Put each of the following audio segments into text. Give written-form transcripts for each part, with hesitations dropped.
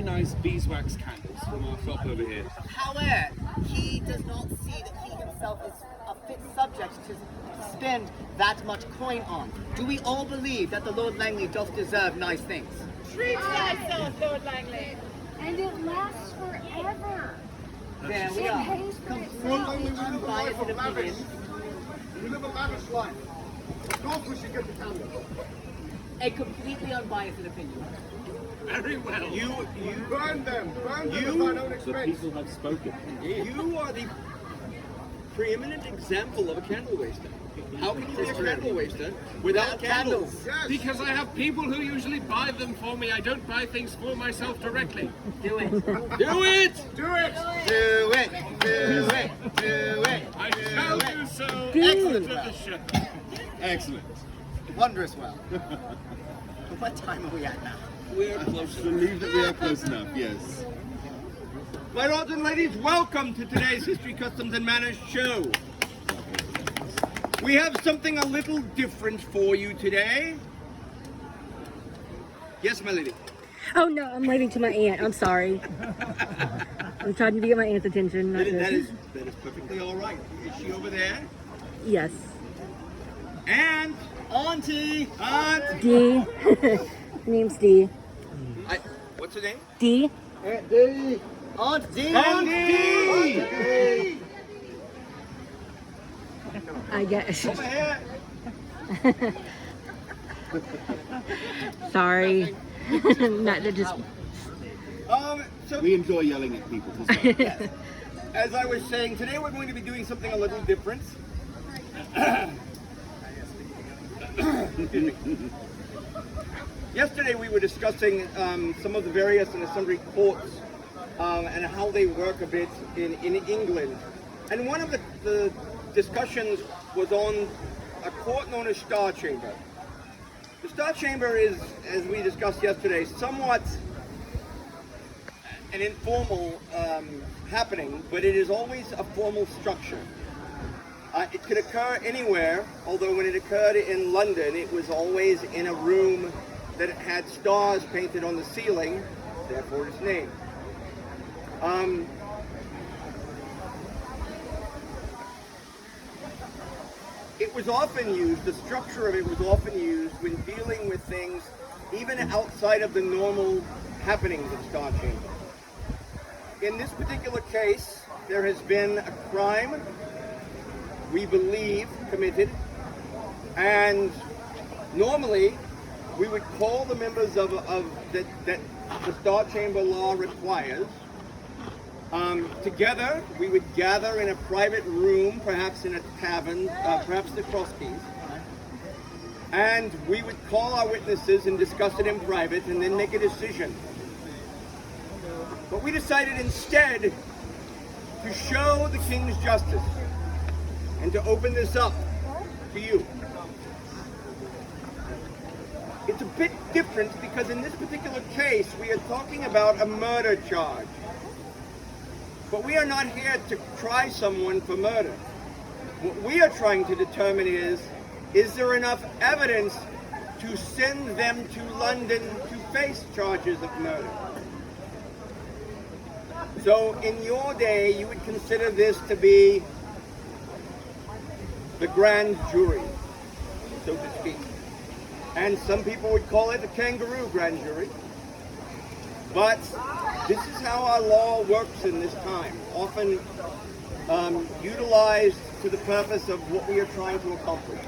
Nice beeswax candles from our shop over here. However, he does not see that he himself is a fit subject to spend that much coin on. Do we all believe that the Lord Langley does deserve nice things? Treat thyself, Lord Langley. And it lasts forever. There we are. Completely unbiased opinion. We live a lavish life. Of course we should get the candle. A completely unbiased opinion. Very well. You burn them at thine own The expense. people have spoken. You are the preeminent example of a candle waster. How can you be a candle waster without candles? Yes. Because I have people who usually buy them for me. I don't buy things for myself directly. Do it. Do it! Do it. Do it. Do it. Do it. I tell you so. Excellent. To the ship. Excellent. Wondrous well. What time are we at now? We're close. I believe that we are close enough, yes. My lords and ladies, welcome to today's History, Customs and Manners show. We have something a little different for you today. Yes, my lady. Oh no, I'm waving to my aunt. I'm sorry. I'm trying to get my aunt's attention. That is perfectly all right. Is she over there? Yes. And Auntie, Aunt. D. Her name's D. What's her name? D. Aunt D. Aunt D. Auntie. I guess. Over here. Sorry. Not to just. So We enjoy yelling at people. as I was saying, today we're going to be doing something a little different. Yesterday we were discussing some of the various and sundry courts and how they work a bit in England. And one of the discussions was on a court known as Star Chamber. The Star Chamber is, as we discussed yesterday, somewhat an informal happening, but it is always a formal structure. It could occur anywhere, although when it occurred in London, it was always in a room that had stars painted on the ceiling, therefore its name. It was often used, the structure of it was often used when dealing with things even outside of the normal happenings of Star Chamber. In this particular case, there has been a crime, we believe, committed, and normally we would call the members of that the Star Chamber law requires together. We would gather in a private room, perhaps in a tavern, perhaps the Cross Keys, and we would call our witnesses and discuss it in private and then make a decision. But we decided instead to show the King's justice and to open this up to you. It's a bit different because in this particular case we are talking about a murder charge. But we are not here to try someone for murder. What we are trying to determine is there enough evidence to send them to London to face charges of murder? So in your day, you would consider this to be the grand jury, so to speak. And some people would call it a kangaroo grand jury. But this is how our law works in this time, often utilized to the purpose of what we are trying to accomplish.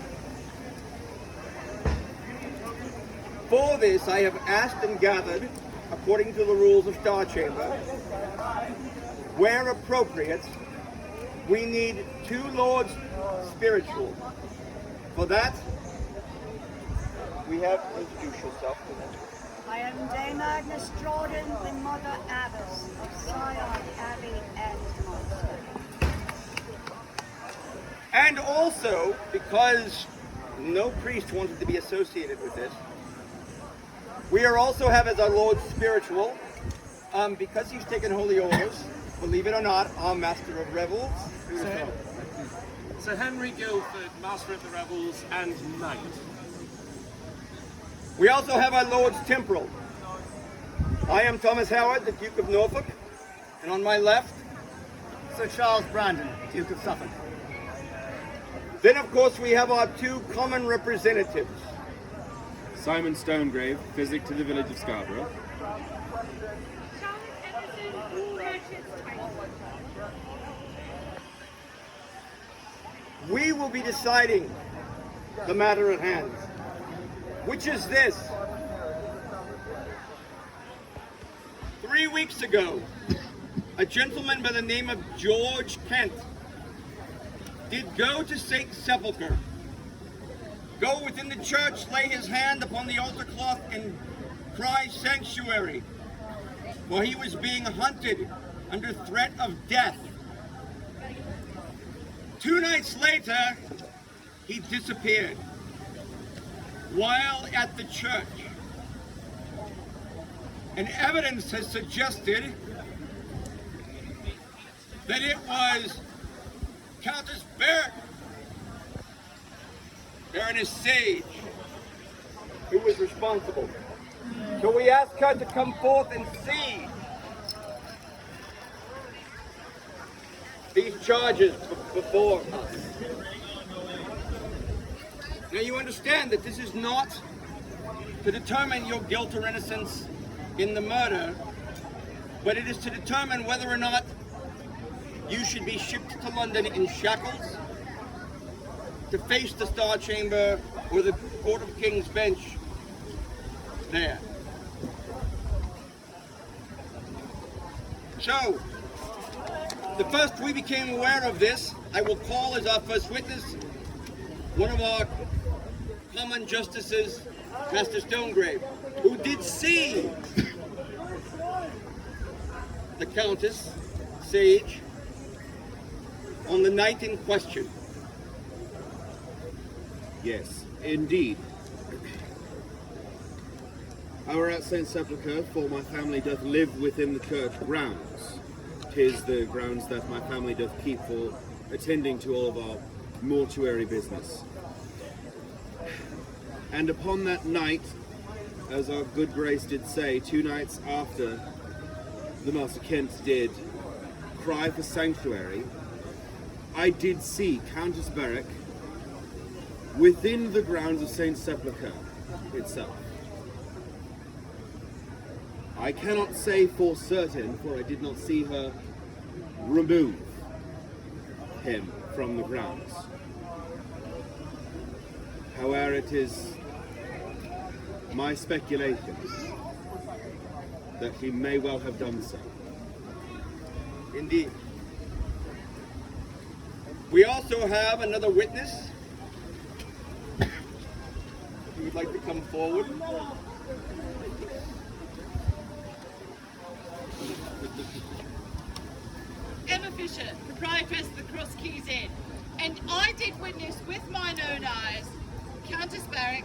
For this, I have asked and gathered, according to the rules of Star Chamber, where appropriate, we need 2 lords spiritual. For that, we have introduced yourself to them. I am Dame Agnes Jordan, the Mother Abbess of Sion Abbey and Monastery. And also, because no priest wanted to be associated with this, we are also have as our Lord spiritual, because he's taken holy orders, believe it or not, our Master of Revels. Sir Henry Guildford, Master of the Revels and Knight. We also have our Lord's temporal. I am Thomas Howard, the Duke of Norfolk, and on my left, Sir Charles Brandon, Duke of Suffolk. then of course we have our two common representatives. Simon Stonegrave, physic to the village of Scarborough. We will be deciding the matter at hand, which is this. 3 weeks ago, a gentleman by the name of George Kent did go to St. Sepulchre, go within the church, lay his hand upon the altar cloth and cry sanctuary, for he was being hunted under threat of death. 2 nights later, he disappeared while at the church. And evidence has suggested that it was Countess Berwick, Baroness Sage, who was responsible. So we ask her to come forth and see these charges before us. Now you understand that this is not to determine your guilt or innocence in the murder, but it is to determine whether or not you should be shipped to London in shackles to face the Star Chamber or the Court of King's Bench there. So, the first we became aware of this, I will call as our first witness one of our common justices, Master Stonegrave, who did see the Countess Sage on the night in question. Yes, indeed. I were at St. Sepulchre, for my family doth live within the church grounds. 'Tis the grounds that my family doth keep for attending to all of our mortuary business. And upon that night, as our good grace did say, 2 nights after the Master Kent did cry for sanctuary, I did see Countess Berwick within the grounds of St. Sepulchre itself. I cannot say for certain, for I did not see her remove him from the grounds. However, it is my speculation that he may well have done so. Indeed. We also have another witness who would like to come forward. Emma Fisher, proprietress of the Cross Keys Inn, and I did witness with mine own eyes Countess Berwick.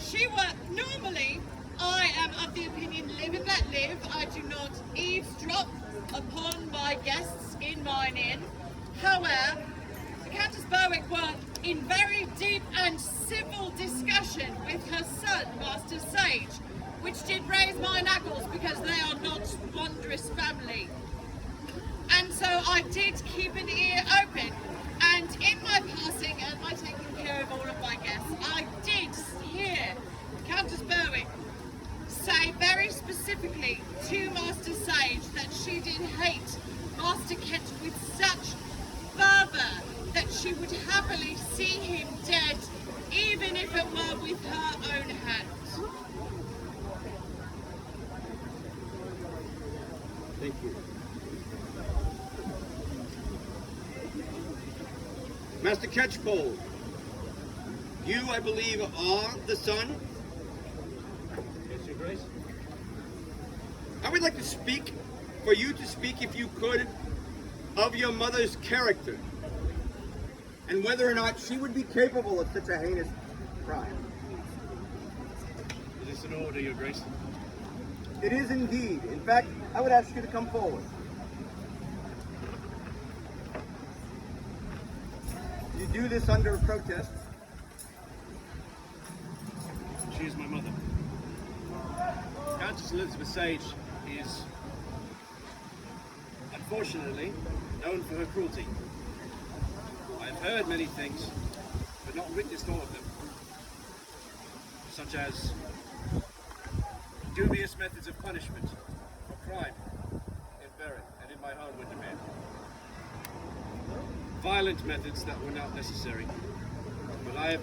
She worked normally. I am of the opinion, live and let live. I do not eavesdrop upon my guests in mine inn. However, the Countess Berwick were in very deep and civil discussion with her son, Master Sage, which did raise my knuckles because they are not wondrous family. And so I did keep an ear open, and in my passing and my taking care of all of my guests, I did hear Countess Berwick say very specifically to Master Sage that she did hate Master Kent with such fervour that she would happily see him dead, even if it were with her own hands. Thank you. Master Catchpole, you, I believe, are the son? Yes, Your Grace. I would like to speak, for you to speak, if you could, of your mother's character, and whether or not she would be capable of such a heinous crime. Is this an order, Your Grace? It is indeed. In fact, I would ask you to come forward. You do this under protest. She is my mother. Countess Elizabeth Sage is, unfortunately, known for her cruelty. I've heard many things, but not witnessed all of them, such as dubious methods of punishment for crime in Berry and in my home Windermere. Violent methods that were not necessary, but I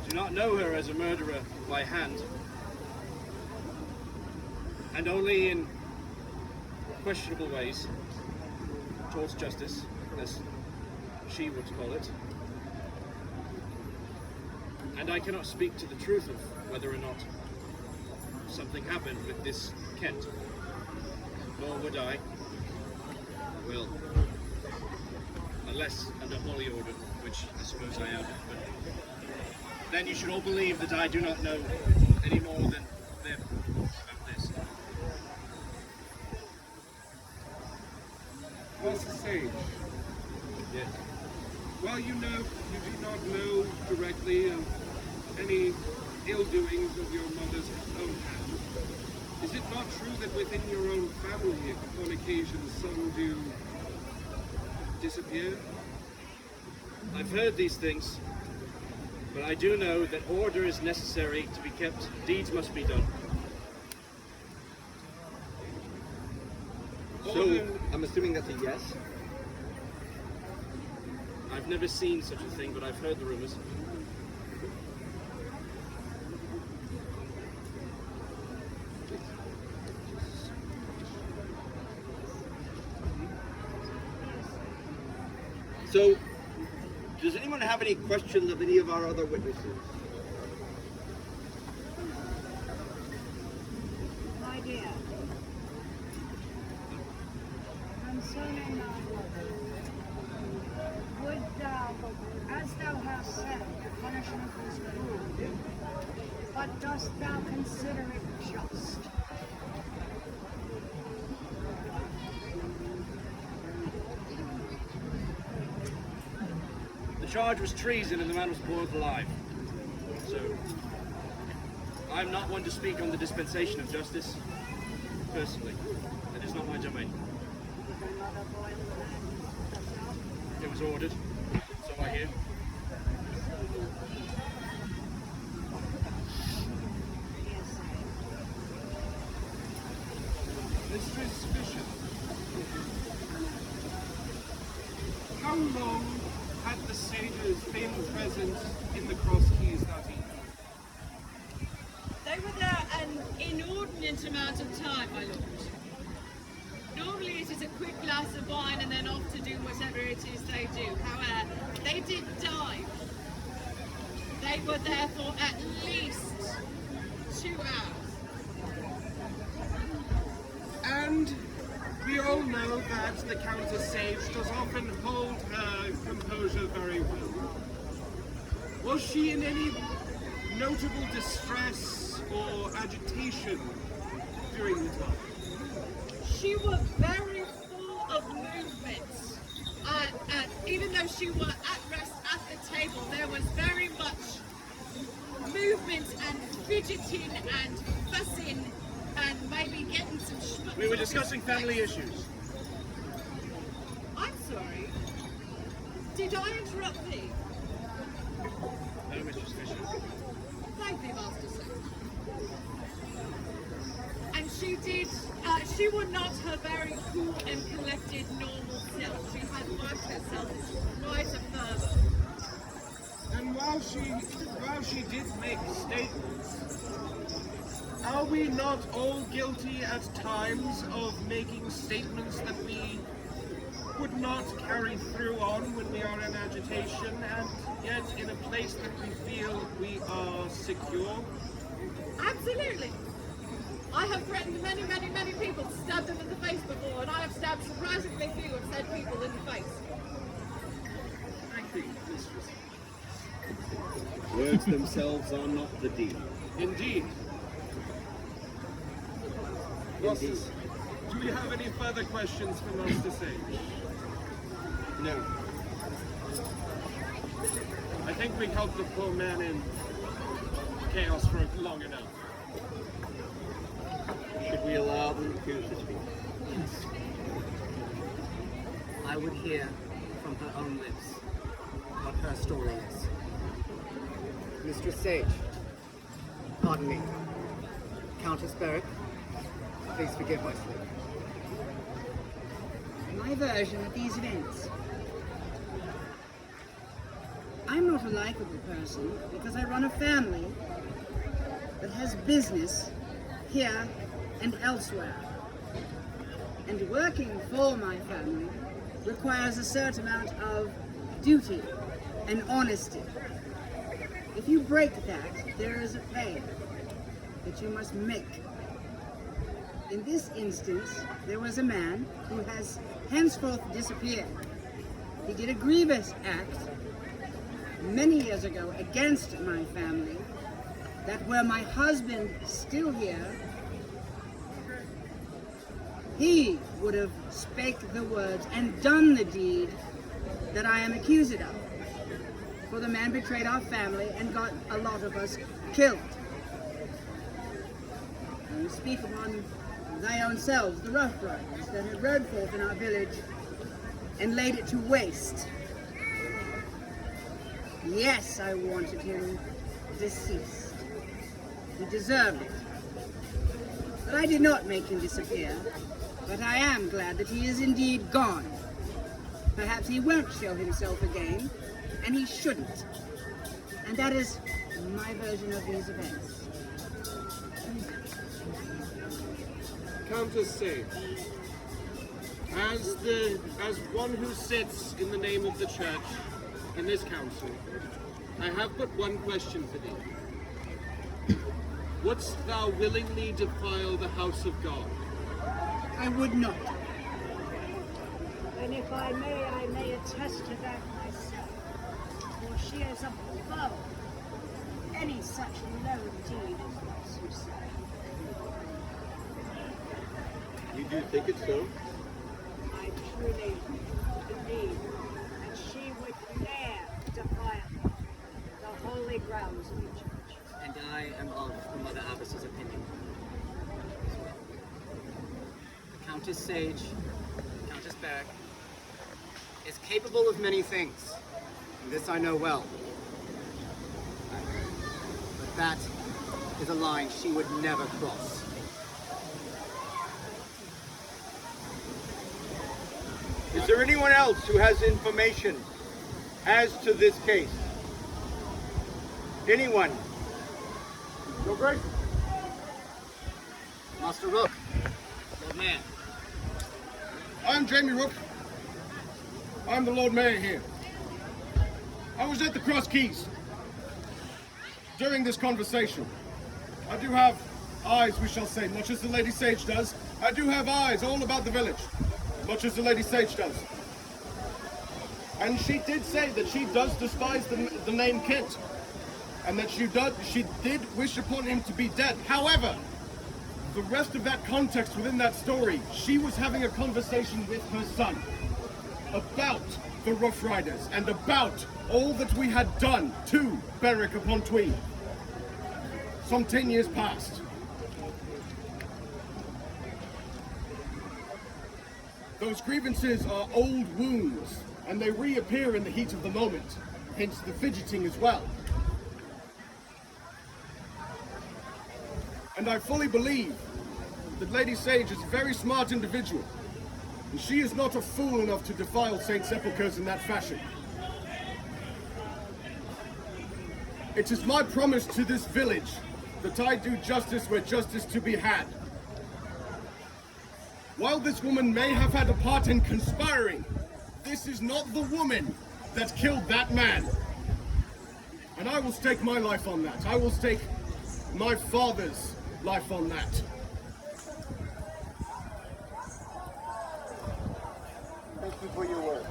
do not know her as a murderer by hand, and only in questionable ways towards justice, as she would call it. And I cannot speak to the truth of whether or not something happened with this Kent. Nor would I. Well, unless under holy order, which I suppose I am. But then you should all believe that I do not know any more than them about this. Master Sage. Yes. Well, you do not know directly of any ill doings of your mother's own hand. Is it not true that within your own family, upon occasion, some do disappear? I've heard these things, but I do know that order is necessary to be kept. Deeds must be done. So, I'm assuming that's a yes? I've never seen such a thing, but I've heard the rumors. So, does anyone have any questions of any of our other witnesses? My dear, concerning my mother, would thou, as thou hast said, the punishment was cruel, but dost thou consider it just? The charge was treason and the man was boiled alive. So, I'm not one to speak on the dispensation of justice, personally. That is not my domain. It was ordered, so I hear. Mistress Fisher, how long had the Sages been present in the Cross Keys that evening? They were there an inordinate amount of time, my lord. Normally it is a quick glass of wine and then off to do whatever it is they do. However, they did dive. They were there for at least 2 hours. And we all know that the Countess Sage does often hold her composure very well. Was she in any notable distress or agitation during the time? She was very full of movements. Even though she was at rest at the table, there was very much movement and fidgeting and fussing and maybe getting some schmuck. We were discussing family issues. I'm sorry. Did I interrupt thee? No, Mistress Fisher. Thank thee, Master Sage. And she was not her very cool and collected normal self. She had worked herself quite a further. And while she did make statements, are we not all guilty at times of making statements that we would not carry through on when we are in agitation and yet in a place that we feel we are secure? Absolutely. I have threatened many, many, many people to stab them in the face before, and I have stabbed surprisingly few of said people in the face. Thank you, Mistress. Words themselves are not the deed. Indeed. Master, do we have any further questions for Master Sage? No. I think we held the poor man in chaos for long enough. Should we allow the accused to speak? Yes. I would hear from her own lips what her story is. Mistress Sage, pardon me. Countess Berwick, please forgive my slip. My version of these events. I'm not a likable person because I run a family that has business here and elsewhere. And working for my family requires a certain amount of duty and honesty. If you break that, there is a pay that you must make. In this instance, there was a man who has henceforth disappeared. He did a grievous act many years ago against my family, that were my husband still here, he would have spake the words and done the deed that I am accused of. For the man betrayed our family and got a lot of us killed. And we speak upon thy own selves, the Rough Riders that had rode forth in our village and laid it to waste. Yes, I wanted him deceased. He deserved it. But I did not make him disappear. But I am glad that he is indeed gone. Perhaps he won't show himself again, and he shouldn't. And that is my version of these events. Countess Sage, as one who sits in the name of the church in this council, I have but one question for thee. Wouldst thou willingly defile the house of God? I would not. And if I may attest to that myself. For she is above any such low deed as this you say. You do think it's so? I truly believe that she would dare defile the holy grounds of the church. And I am of the Mother Abbess's opinion as well. Countess Sage, Countess Berwick, is capable of many things, and this I know well. But that is a line she would never cross. Is there anyone else who has information as to this case? Anyone? Your Grace. Master Rook, Lord Mayor. I'm Jamie Rook. I'm the Lord Mayor here. I was at the Cross Keys during this conversation. I do have eyes, we shall say, much as the Lady Sage does. I do have eyes all about the village, much as the Lady Sage does. And she did say that she does despise the name Kent, and that she did wish upon him to be dead. However, the rest of that context within that story, she was having a conversation with her son about the Rough Riders and about all that we had done to Berwick upon Tweed some 10 years past. Those grievances are old wounds, and they reappear in the heat of the moment, hence the fidgeting as well. And I fully believe that Lady Sage is a very smart individual, and she is not a fool enough to defile St. Sepulchre's in that fashion. It is my promise to this village that I do justice where justice to be had. While this woman may have had a part in conspiring, this is not the woman that killed that man. And I will stake my life on that. I will stake my father's life on that. Thank you for your work.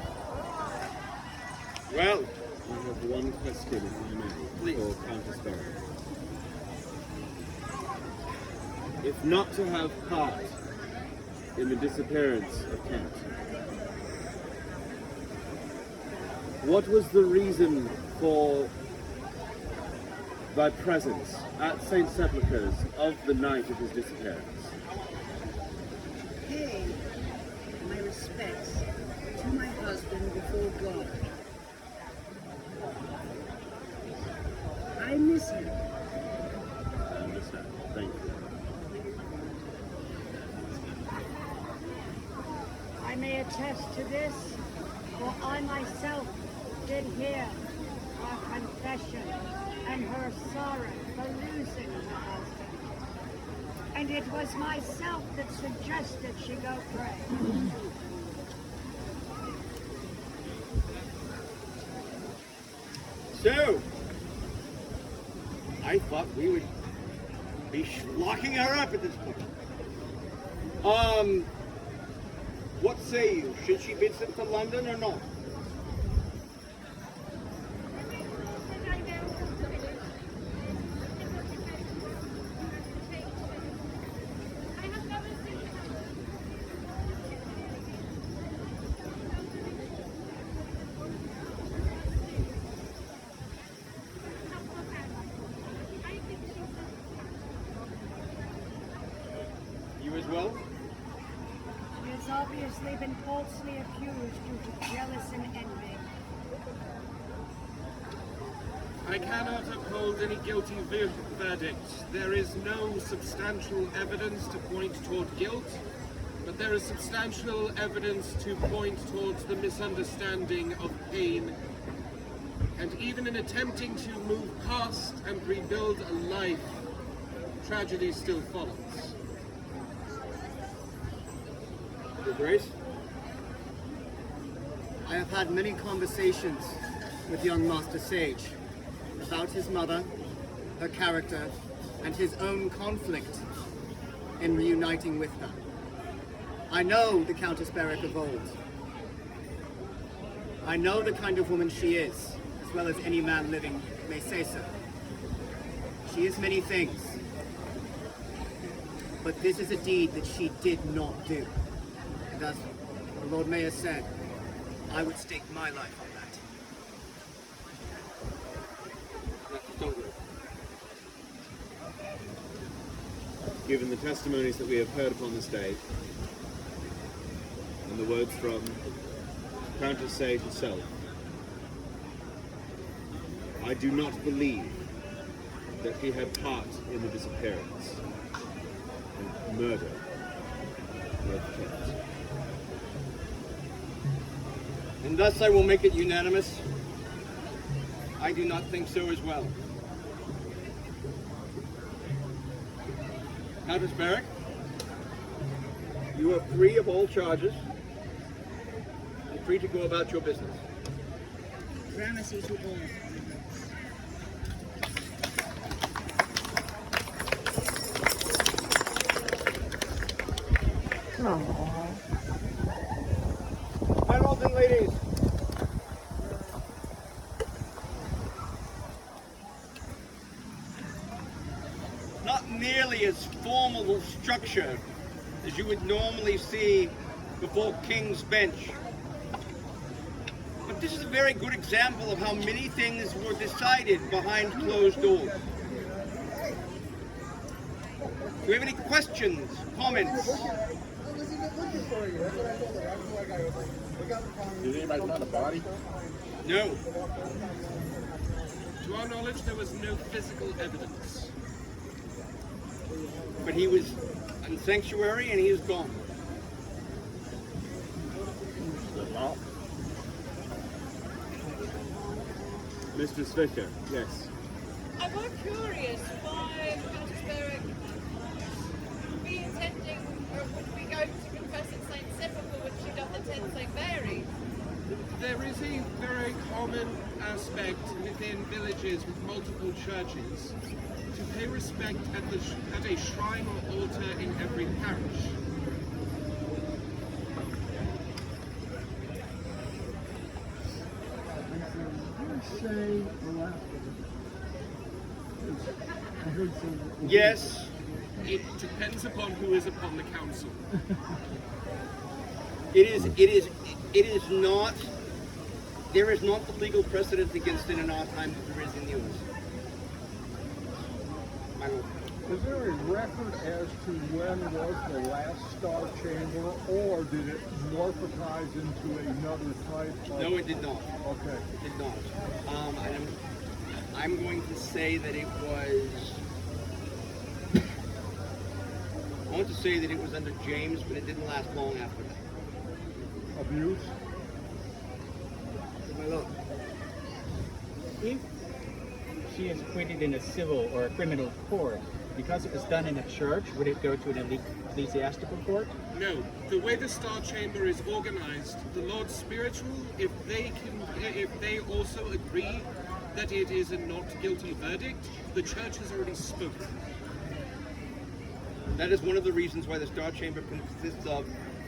Well, I have one question, if I may, for Countess Berwick. If not to have part in the disappearance of Kent, what was the reason for thy presence at St. Sepulchre's of the night of his disappearance? may attest to this, for I myself did hear her confession and her sorrow for losing her husband. And it was myself that suggested she go pray. So, I thought we would be locking her up at this point. What say you? Should she visit to London or not? You as well? She has obviously been falsely accused due to jealous and envy. I cannot uphold any guilty verdict. There is no substantial evidence to point toward guilt, but there is substantial evidence to point towards the misunderstanding of pain. And even in attempting to move past and rebuild a life, tragedy still follows. Your Grace? I have had many conversations with young Master Sage about his mother, her character, and his own conflict in reuniting with her. I know the Countess Berwick of old. I know the kind of woman she is, as well as any man living may say so. She is many things, but this is a deed that she did not do. And as the Lord Mayor said, I would stake my life on that. Given the testimonies that we have heard upon this day, and the words from Countess Sage herself, I do not believe that he had part in the disappearance and murder of Kent. And thus I will make it unanimous. I do not think so as well. Countess Berwick, you are free of all charges and free to go about your business. Gramercy to all. My lords and ladies, not nearly as formal a structure as you would normally see before King's Bench. But this is a very good example of how many things were decided behind closed doors. Do we have any questions, comments? Did anybody find a body? No. To our knowledge, there was no physical evidence. But he was in sanctuary and he is gone. Mistress Fisher, yes. I'm more curious why Countess Berwick would be attending, or would be going to confess at St. Sepulchre when she got the 10th St. Mary. There is a very common aspect within villages with multiple churches to pay respect at a shrine or altar in every parish. Yes. It depends upon who is upon the council. It is not, there is not the legal precedent against it in our time that there is in yours. My lord. Is there a record as to when was the last Star Chamber, or did it morphize into another type of... No, it did not. Okay. It did not. I'm going to say that it was... I want to say that it was under James, but it didn't last long after that. abuse? My lord. If she is acquitted in a civil or a criminal court, because it was done in a church, would it go to an ecclesiastical court? No, the way the Star Chamber is organized, the Lord Spiritual, if they also agree that it is a not guilty verdict, the church has already spoken. That is one of the reasons why the Star Chamber consists of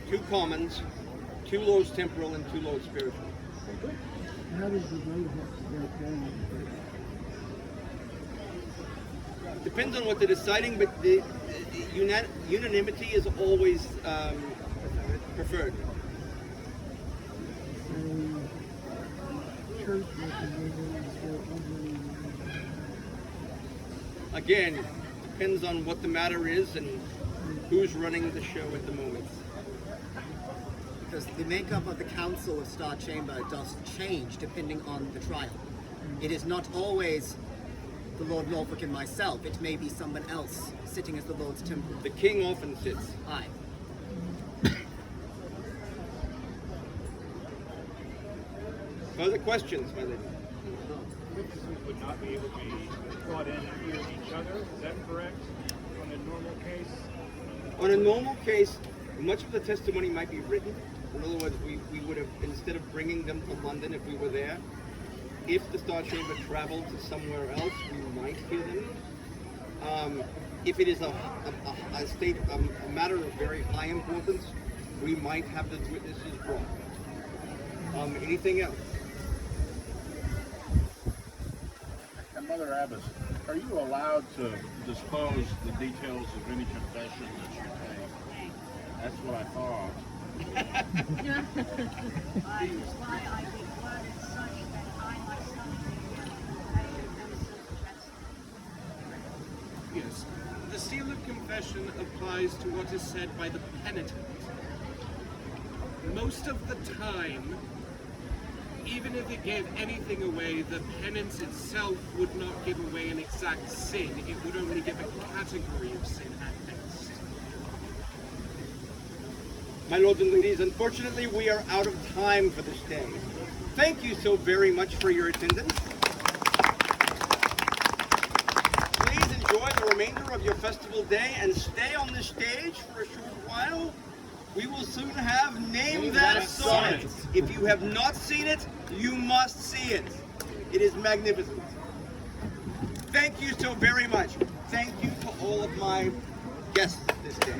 2 commons, 2 lords temporal, and 2 lords spiritual. How does the vote have to break down? Depends on what they're deciding, but the unanimity is always preferred. Church representatives Again, depends on what the matter is and who's running the show at the moment. Because the makeup of the Council of Star Chamber does change depending on the trial. It is not always the Lord Norfolk and myself. It may be someone else sitting as the Lord's Temporal. The king often sits. Aye. Further questions, my lady? Witnesses would not be able to be brought in and hear each other, is that correct? On a normal case? On a normal case, much of the testimony might be written. In other words, we would have, instead of bringing them to London if we were there, if the Star Chamber traveled to somewhere else, we might hear them. If it is a matter of very high importance, we might have the witnesses brought. Anything else? And Mother Abbess, are you allowed to disclose the details of any confession that you take? That's what I thought. That is why I did word such that I myself may hear and Yes. The seal of confession applies to what is said by the penitent. Most of the time, even if it gave anything away, the penance itself would not give away an exact sin. It would only give a category of sin at best. My lords and ladies, unfortunately, we are out of time for this day. Thank you so very much for your attendance. Please enjoy the remainder of your festival day and stay on the stage for a short while. We will soon have Name That Sonnet. If you have not seen it, you must see it. It is magnificent. Thank you so very much. Thank you to all of my guests this day.